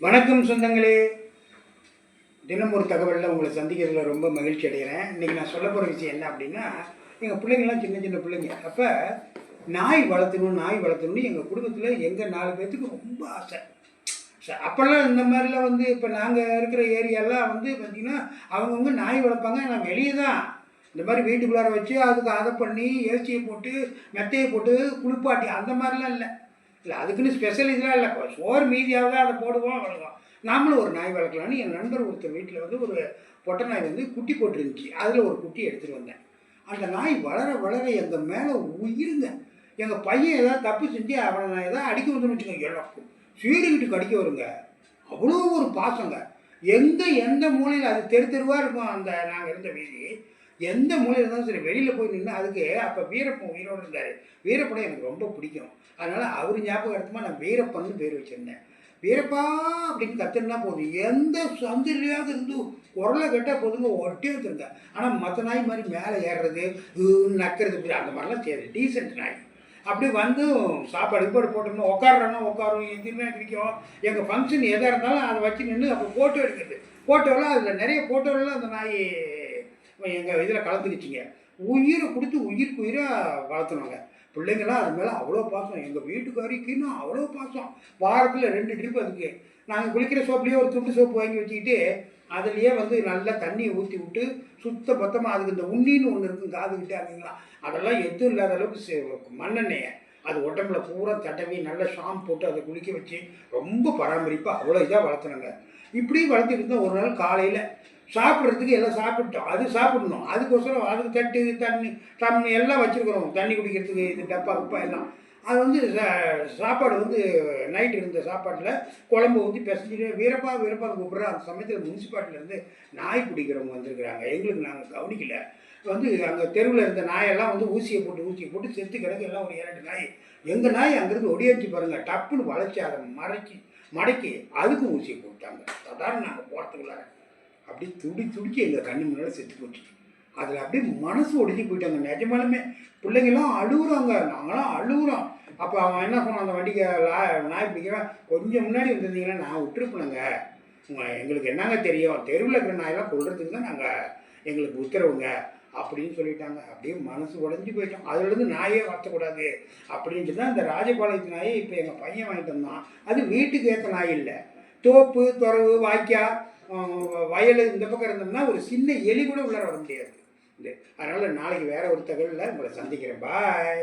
வணக்கம் சொந்தங்களே. தினம் ஒரு தகவலில் உங்களை சந்திக்கிறதுல ரொம்ப மகிழ்ச்சி அடைகிறேன். இன்றைக்கி நான் சொல்ல போகிற விஷயம் என்ன அப்படின்னா, எங்கள் பிள்ளைங்கள்லாம் சின்ன சின்ன பிள்ளைங்க. அப்போ நாய் வளர்த்தணும்னு எங்கள் குடும்பத்தில் எங்கள் 4 பேர்த்துக்கு ரொம்ப ஆசை. அப்போல்லாம் இந்த மாதிரிலாம் இப்போ நாங்கள் இருக்கிற ஏரியாலாம் பார்த்திங்கன்னா அவங்கவுங்க நாய் வளர்ப்பாங்க. நான் வெளியே தான் இந்த மாதிரி வீட்டுக்குள்ளார வச்சு அதுக்கு அதை பண்ணி ஏசியை போட்டு மெத்தையை போட்டு குளிப்பாட்டி அந்த மாதிரிலாம் இல்லை. அதுக்குன்னு ஸ்பெஷல் இதெல்லாம் இல்லை. சோறு மீதியாக தான் அதை போடுவோம், அவ்வளோதான். நாமளும் ஒரு நாய் வளர்க்கலான்னு என் நண்பர் ஒருத்தர் வீட்டில் ஒரு பொட்டை நாய் குட்டி போட்டுருந்துச்சு. அதில் ஒரு குட்டி எடுத்துகிட்டு வந்தேன். அந்த நாய் வளர வளர எங்கள் மேலே உயிருங்க. எங்கள் பையன் ஏதாவது தப்பு செஞ்சு அவனை நான் எதாவது அடிக்க வந்துன்னு வச்சுக்கோங்க, எனக்கு சீறிக்கிட்டு கடிக்க வருங்க. அவ்வளோ ஒரு பாசங்க. எந்த மூலையில் அது தெருவாக இருக்கும். நாங்கள் இருந்த வீதி எந்த மூலையில் இருந்தாலும் சரி, வெளியில் போய் நின்று அதுக்கு அப்போ வீரப்பன் உயிரோடு இருந்தார். வீரப்பனை எனக்கு ரொம்ப பிடிக்கும். அதனால் அவர் ஞாபகார்த்தமாக நான் வீரப்பன்னு பேர் வச்சுருந்தேன். வீரப்பா அப்படின்னு கற்றுனா போதும், எந்த சந்திலையாவது இருந்து குரலை கேட்டால் போதுங்க ஒட்டே வச்சுருங்க. ஆனால் மற்ற நாய் மாதிரி மேலே ஏறுறது நக்கிறது அந்த மாதிரிலாம் சரி, டீசென்ட் நாய். அப்படி சாப்பாடு போட்டோம்னா உட்காரும், எந்திரினா கிடைக்கும். எங்கள் ஃபங்க்ஷன் எதாக இருந்தாலும் அதை வச்சு நின்று அப்போ ஃபோட்டோ எடுக்கிறது. ஃபோட்டோலாம் அதில் நிறைய ஃபோட்டோலாம் அந்த நாய் எங்கள் இதில் கலந்துக்கிச்சிங்க. உயிரை கொடுத்து உயிருக்கு உயிராக வளர்த்துனாங்க. பிள்ளைங்களாம் அது மேலே அவ்வளோ பாசம். எங்கள் வீட்டுக்காரிக்குன்னு அவ்வளோ பாசம். வாரத்தில் 2 ட்ரிப் அதுக்கு. நாங்கள் குளிக்கிற சோப்புலேயே ஒரு துண்டு சோப்பு வாங்கி வச்சுக்கிட்டு அதுலேயே நல்லா தண்ணியை ஊற்றி விட்டு சுத்த பத்தமாக அதுக்கு இந்த உண்ணின்னு ஒன்று இருக்கும் காதுகிட்டே இருக்குங்களா, அதெல்லாம் எதுவும் இல்லாத அளவுக்கு மண்ணெண்ணெயை அது உடம்புல பூரா தடவி நல்ல ஷாம்பு போட்டு அதை குளிக்க வச்சு ரொம்ப பராமரிப்பாக அவ்வளோ இதாக வளர்த்துனாங்க. இப்படி வளர்த்துட்டு இருந்தால் ஒரு நாள் காலையில் சாப்பிட்றதுக்கு எல்லாம் சாப்பிட்டோம். அது சாப்பிடணும், அதுக்கோசரம் அதுக்கு தட்டு தண்ணி எல்லாம் வச்சுருக்குறோம். தண்ணி குடிக்கிறதுக்கு இது டப்பா குப்பா எல்லாம். அது சாப்பாடு நைட்டு இருந்த சாப்பாட்டில் குழம்பு பிசைஞ்சிட்டு வீரப்பான்னு கூப்பிட்ற அந்த சமயத்தில் முனிசிபாலிட்டிலேருந்து நாய் பிடிக்கிறவங்க வந்திருக்கிறாங்க. எங்களுக்கு நாங்கள் கவனிக்கலை. அங்கே தெருவில் இருந்த நாயெல்லாம் ஊசியை போட்டு செத்து கிடக்கு. எல்லாம் ஒரு 2 நாய். எங்கள் நாய் அங்கேருந்து ஒடியாச்சு பாருங்கள், டப்புன்னு வளைச்சி அதை மடக்கி அதுக்கும் ஊசியை போட்டாங்க. சாதாரண நாங்கள் போகிறதுக்குள்ளார அப்படியே துடிச்சு எங்கள் கண்ணு முன்னால் செத்து போச்சு. அதில் அப்படியே மனசு ஒடிஞ்சு போயிட்டாங்க. நிஜமாலுமே பிள்ளைங்களாம் அழுகுறாங்க, நாங்களாம் அழுகுறோம். அப்போ அவன் என்ன சொன்னான், அந்த வண்டிக்கு நாய் பிடிக்கிறேன், கொஞ்சம் முன்னாடி வந்திருந்தீங்கன்னா நான் விட்டுருப்பேனுங்க. எங்களுக்கு என்னங்க தெரியும், தெருவில் இருக்கிற நாயெல்லாம் கொள்றதுக்கு தான் எங்களுக்கு உத்தரவுங்க அப்படின்னு சொல்லிட்டாங்க. அப்படியே மனசு உடஞ்சி போயிட்டோம். அதுலேருந்து நாயே வளர்த்தக்கூடாது அப்படின்ட்டு தான் இந்த ராஜபாளையத்து நாயை இப்போ எங்கள் பையன் வாங்கிட்டு வந்தான். அது வீட்டுக்கு ஏற்ற நாய் இல்லை. தோப்பு துறவு வாய்க்கா வயல் இந்த பக்கம் இருந்தோம்னா ஒரு சின்ன எலி கூட உள்ளார வர முடியாது. அதனால் நாளைக்கு வேறு ஒரு தகவலில் உங்களை சந்திக்கிறேன். பாய்.